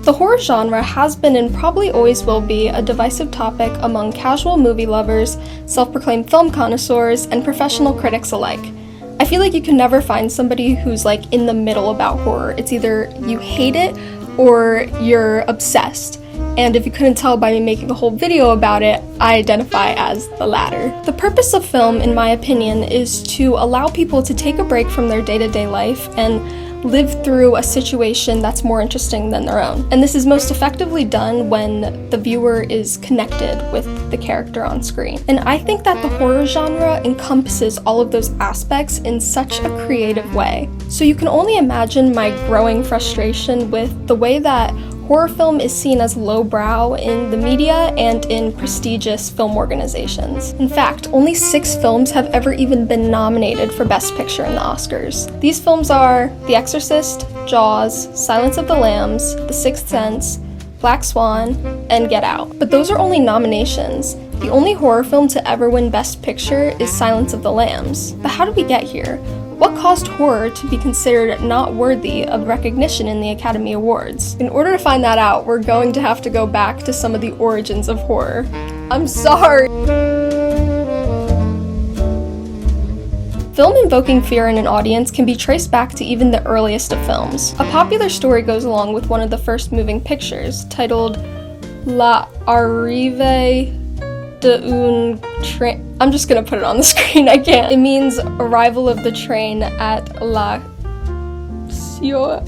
The horror genre has been and probably always will be a divisive topic among casual movie lovers, self-proclaimed film connoisseurs, and professional critics alike. I feel like you can never find somebody who's like in the middle about horror. It's either you hate it or you're obsessed. And if you couldn't tell by me making a whole video about it, I identify as the latter. The purpose of film, in my opinion, is to allow people to take a break from their day-to-day life and live through a situation that's more interesting than their own. And this is most effectively done when the viewer is connected with the character on screen. And I think that the horror genre encompasses all of those aspects in such a creative way. So you can only imagine my growing frustration with the way that horror film is seen as lowbrow in the media and in prestigious film organizations. In fact, only 6 films have ever even been nominated for Best Picture in the Oscars. These films are The Exorcist, Jaws, Silence of the Lambs, The Sixth Sense, Black Swan, and Get Out. But those are only nominations. The only horror film to ever win Best Picture is Silence of the Lambs. But how did we get here? What caused horror to be considered not worthy of recognition in the Academy Awards? In order to find that out, we're going to have to go back to some of the origins of horror. I'm sorry! Film invoking fear in an audience can be traced back to even the earliest of films. A popular story goes along with one of the first moving pictures, titled La Arrivée d'un train. I'm just gonna put it on the screen, I can't. It means arrival of the train at La Ciudad.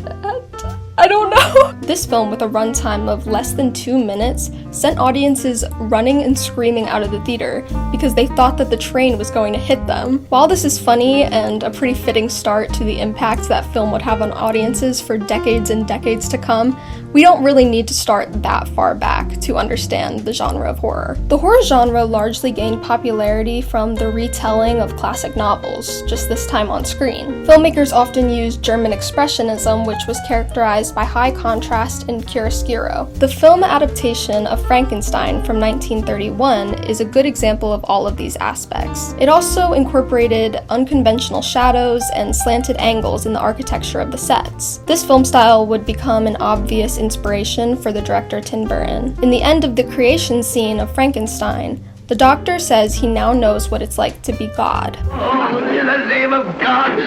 I don't know. This film, with a runtime of less than 2 minutes, sent audiences running and screaming out of the theater because they thought that the train was going to hit them. While this is funny and a pretty fitting start to the impact that film would have on audiences for decades and decades to come, we don't really need to start that far back to understand the genre of horror. The horror genre largely gained popularity from the retelling of classic novels, just this time on screen. Filmmakers often used German Expressionism, which was characterized by high contrast and chiaroscuro. The film adaptation of Frankenstein from 1931 is a good example of all of these aspects. It also incorporated unconventional shadows and slanted angles in the architecture of the sets. This film style would become an obvious inspiration for the director Tim Burton. In the end of the creation scene of Frankenstein, the doctor says he now knows what it's like to be God. Oh, in the name of God,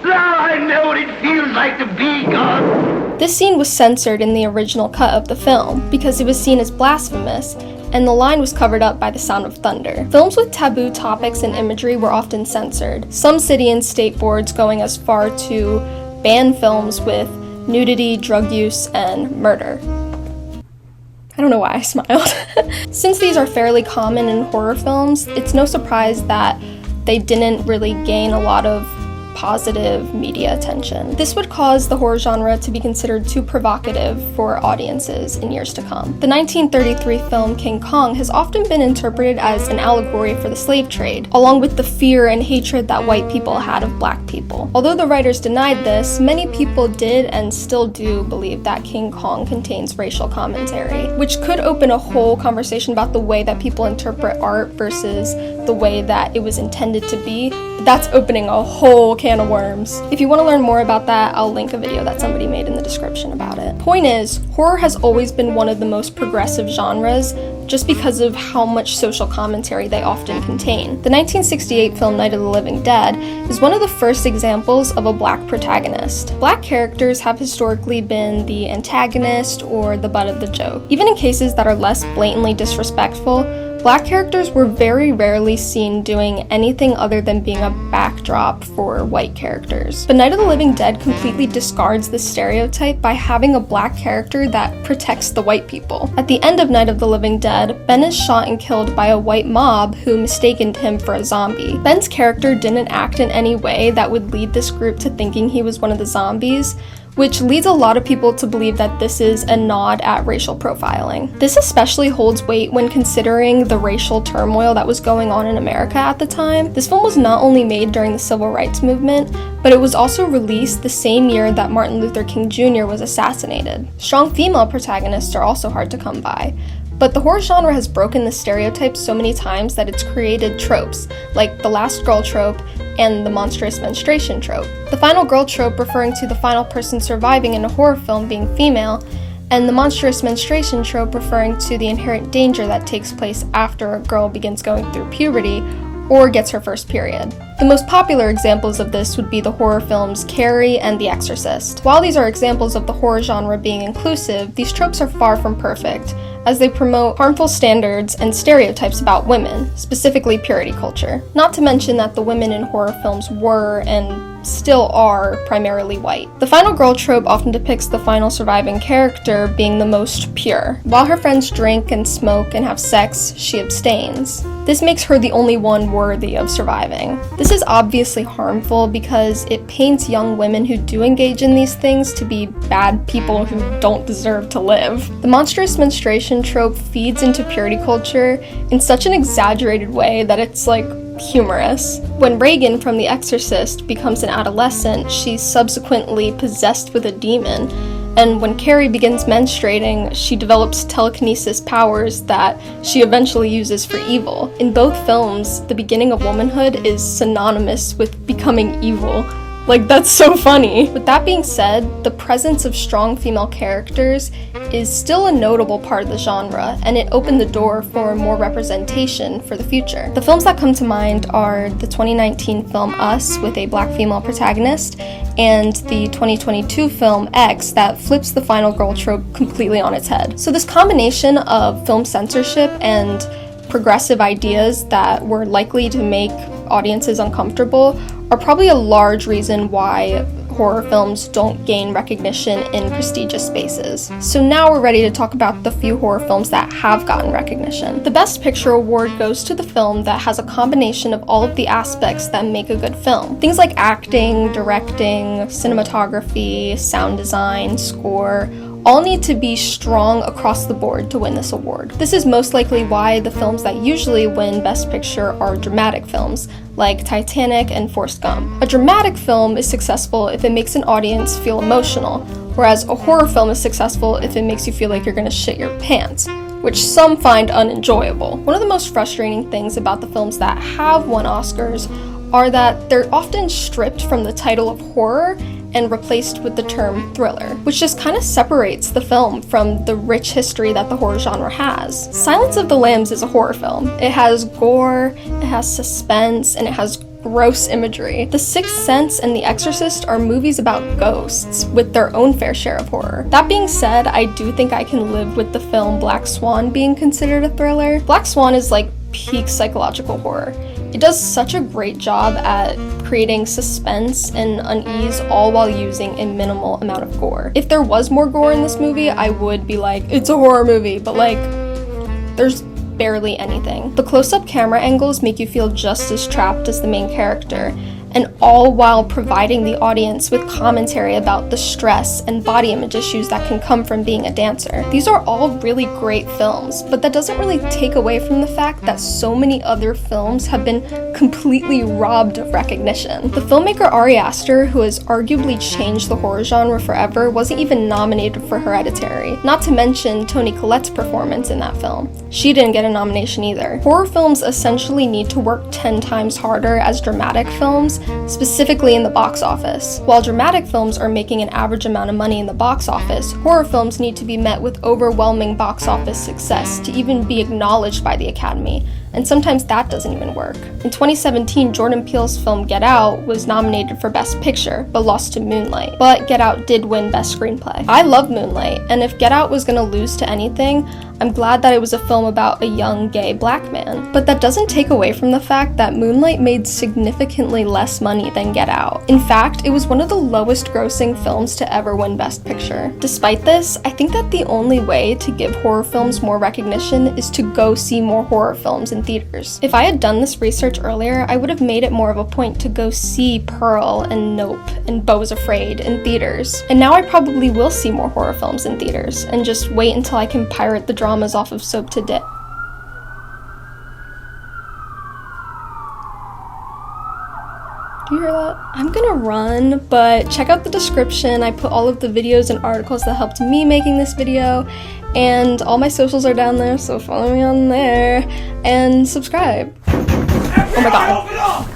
now I know what it feels like to be God. This scene was censored in the original cut of the film because it was seen as blasphemous, and the line was covered up by the sound of thunder. Films with taboo topics and imagery were often censored, some city and state boards going as far to ban films with nudity, drug use, and murder. I don't know why I smiled. Since these are fairly common in horror films, it's no surprise that they didn't really gain a lot of positive media attention. This would cause the horror genre to be considered too provocative for audiences in years to come. The 1933 film King Kong has often been interpreted as an allegory for the slave trade, along with the fear and hatred that white people had of black people. Although the writers denied this, many people did and still do believe that King Kong contains racial commentary, which could open a whole conversation about the way that people interpret art versus the way that it was intended to be. That's opening a whole can of worms. If you want to learn more about that, I'll link a video that somebody made in the description about it. Point is, horror has always been one of the most progressive genres just because of how much social commentary they often contain. The 1968 film Night of the Living Dead is one of the first examples of a black protagonist. Black characters have historically been the antagonist or the butt of the joke. Even in cases that are less blatantly disrespectful, black characters were very rarely seen doing anything other than being a backdrop for white characters. But Night of the Living Dead completely discards this stereotype by having a black character that protects the white people. At the end of Night of the Living Dead, Ben is shot and killed by a white mob who mistaken him for a zombie. Ben's character didn't act in any way that would lead this group to thinking he was one of the zombies, which leads a lot of people to believe that this is a nod at racial profiling. This especially holds weight when considering the racial turmoil that was going on in America at the time. This film was not only made during the Civil Rights Movement, but it was also released the same year that Martin Luther King Jr. was assassinated. Strong female protagonists are also hard to come by. But the horror genre has broken the stereotypes so many times that it's created tropes, like the last girl trope and the monstrous menstruation trope. The final girl trope, referring to the final person surviving in a horror film being female, and the monstrous menstruation trope referring to the inherent danger that takes place after a girl begins going through puberty or gets her first period. The most popular examples of this would be the horror films Carrie and The Exorcist. While these are examples of the horror genre being inclusive, these tropes are far from perfect, as they promote harmful standards and stereotypes about women, specifically purity culture. Not to mention that the women in horror films were, and still are, primarily white. The final girl trope often depicts the final surviving character being the most pure. While her friends drink and smoke and have sex, she abstains. This makes her the only one worthy of surviving. This is obviously harmful because it paints young women who do engage in these things to be bad people who don't deserve to live. The monstrous menstruation trope feeds into purity culture in such an exaggerated way that it's like humorous. When Reagan from The Exorcist becomes an adolescent, she's subsequently possessed with a demon, and when Carrie begins menstruating, she develops telekinesis powers that she eventually uses for evil. In both films, the beginning of womanhood is synonymous with becoming evil. Like, that's so funny. With that being said, the presence of strong female characters is still a notable part of the genre, and it opened the door for more representation for the future. The films that come to mind are the 2019 film Us, with a black female protagonist, and the 2022 film X that flips the final girl trope completely on its head. So this combination of film censorship and progressive ideas that were likely to make audiences uncomfortable are probably a large reason why horror films don't gain recognition in prestigious spaces. So now we're ready to talk about the few horror films that have gotten recognition. The Best Picture award goes to the film that has a combination of all of the aspects that make a good film. Things like acting, directing, cinematography, sound design, score, all need to be strong across the board to win this award. This is most likely why the films that usually win Best Picture are dramatic films, like Titanic and Forrest Gump. A dramatic film is successful if it makes an audience feel emotional, whereas a horror film is successful if it makes you feel like you're gonna shit your pants, which some find unenjoyable. One of the most frustrating things about the films that have won Oscars are that they're often stripped from the title of horror and replaced with the term thriller, which just kind of separates the film from the rich history that the horror genre has. Silence of the Lambs is a horror film. It has gore, it has suspense, and it has gross imagery. The Sixth Sense and The Exorcist are movies about ghosts with their own fair share of horror. That being said, I do think I can live with the film Black Swan being considered a thriller. Black Swan is like peak psychological horror. It does such a great job at creating suspense and unease, all while using a minimal amount of gore. If there was more gore in this movie, I would be like, it's a horror movie, but like, there's barely anything. The close-up camera angles make you feel just as trapped as the main character, and all while providing the audience with commentary about the stress and body image issues that can come from being a dancer. These are all really great films, but that doesn't really take away from the fact that so many other films have been completely robbed of recognition. The filmmaker Ari Aster, who has arguably changed the horror genre forever, wasn't even nominated for Hereditary, not to mention Toni Collette's performance in that film. She didn't get a nomination either. Horror films essentially need to work 10 times harder as dramatic films, specifically in the box office. While dramatic films are making an average amount of money in the box office, horror films need to be met with overwhelming box office success to even be acknowledged by the Academy, and sometimes that doesn't even work. In 2017, Jordan Peele's film Get Out was nominated for Best Picture, but lost to Moonlight. But Get Out did win Best Screenplay. I love Moonlight, and if Get Out was gonna lose to anything, I'm glad that it was a film about a young gay black man. But that doesn't take away from the fact that Moonlight made significantly less money than Get Out. In fact, it was one of the lowest grossing films to ever win Best Picture. Despite this, I think that the only way to give horror films more recognition is to go see more horror films in theaters. If I had done this research earlier, I would have made it more of a point to go see Pearl and Nope and Beau is Afraid in theaters. And now I probably will see more horror films in theaters, and just wait until I can pirate the dramas off of Soap to Dip. Do you hear that? I'm gonna run, but check out the description. I put all of the videos and articles that helped me making this video, and all my socials are down there, so follow me on there, and subscribe. Oh my god.